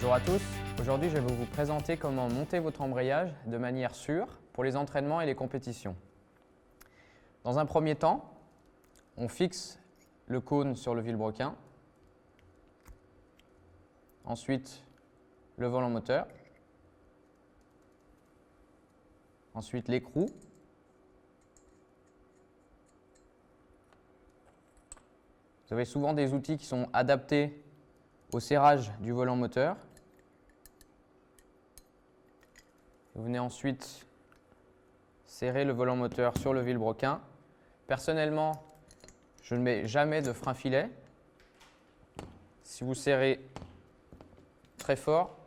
Bonjour à tous, aujourd'hui je vais vous présenter comment monter votre embrayage de manière sûre pour les entraînements et les compétitions. Dans un premier temps, on fixe le cône sur le vilebrequin, ensuite le volant moteur, ensuite l'écrou, vous avez souvent des outils qui sont adaptés au serrage du volant moteur. Vous venez ensuite serrer le volant moteur sur le vilebrequin. Personnellement, je ne mets jamais de frein filet. Si vous serrez très fort,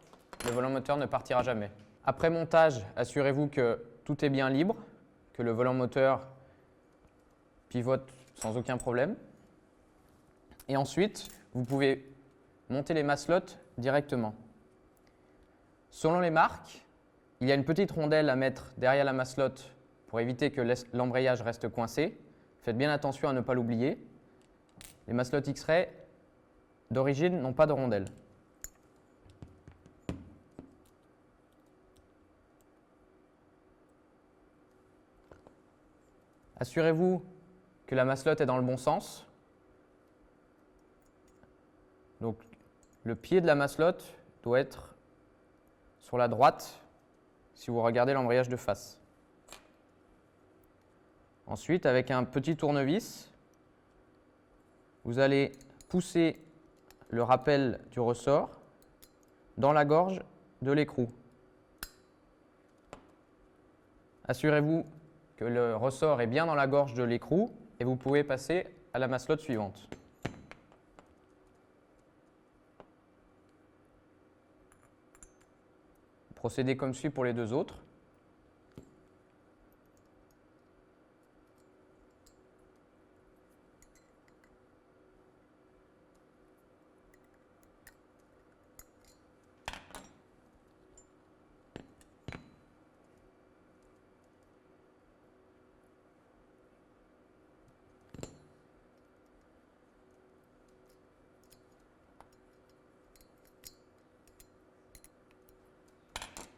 le volant moteur ne partira jamais. Après montage, assurez-vous que tout est bien libre, que le volant moteur pivote sans aucun problème. Et ensuite, vous pouvez monter les maslottes directement. Selon les marques, il y a une petite rondelle à mettre derrière la maslotte pour éviter que l'embrayage reste coincé. Faites bien attention à ne pas l'oublier. Les maslottes X-Ray d'origine n'ont pas de rondelle. Assurez-vous que la maslotte est dans le bon sens. Donc, le pied de la maslotte doit être sur la droite si vous regardez l'embrayage de face. Ensuite, avec un petit tournevis, vous allez pousser le rappel du ressort dans la gorge de l'écrou. Assurez-vous que le ressort est bien dans la gorge de l'écrou et vous pouvez passer à la maslotte suivante. Procédez comme suit pour les deux autres.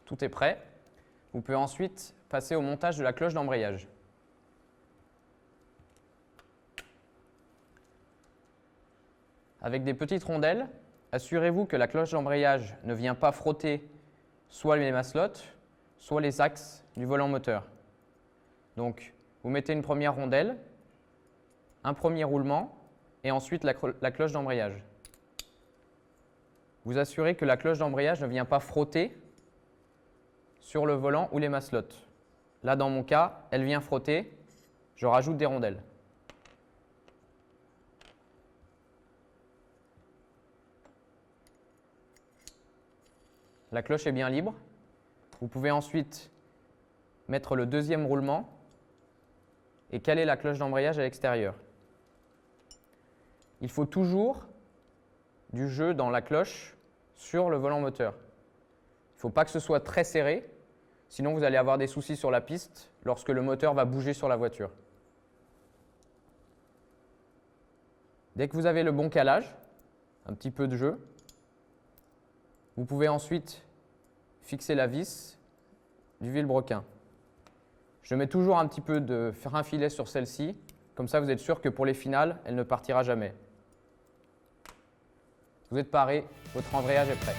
Tout est prêt. Vous pouvez ensuite passer au montage de la cloche d'embrayage. Avec des petites rondelles, assurez-vous que la cloche d'embrayage ne vient pas frotter soit les maslottes, soit les axes du volant moteur. Donc, vous mettez une première rondelle, un premier roulement et ensuite la cloche d'embrayage. Vous assurez que la cloche d'embrayage ne vient pas frotter sur le volant ou les maslottes. Là, dans mon cas, elle vient frotter, je rajoute des rondelles. La cloche est bien libre. Vous pouvez ensuite mettre le deuxième roulement et caler la cloche d'embrayage à l'extérieur. Il faut toujours du jeu dans la cloche sur le volant moteur. Il ne faut pas que ce soit très serré, sinon vous allez avoir des soucis sur la piste lorsque le moteur va bouger sur la voiture. Dès que vous avez le bon calage, un petit peu de jeu, vous pouvez ensuite fixer la vis du vilebrequin. Je mets toujours un petit peu de frein filet sur celle-ci, comme ça vous êtes sûr que pour les finales, elle ne partira jamais. Vous êtes paré, votre embrayage est prêt.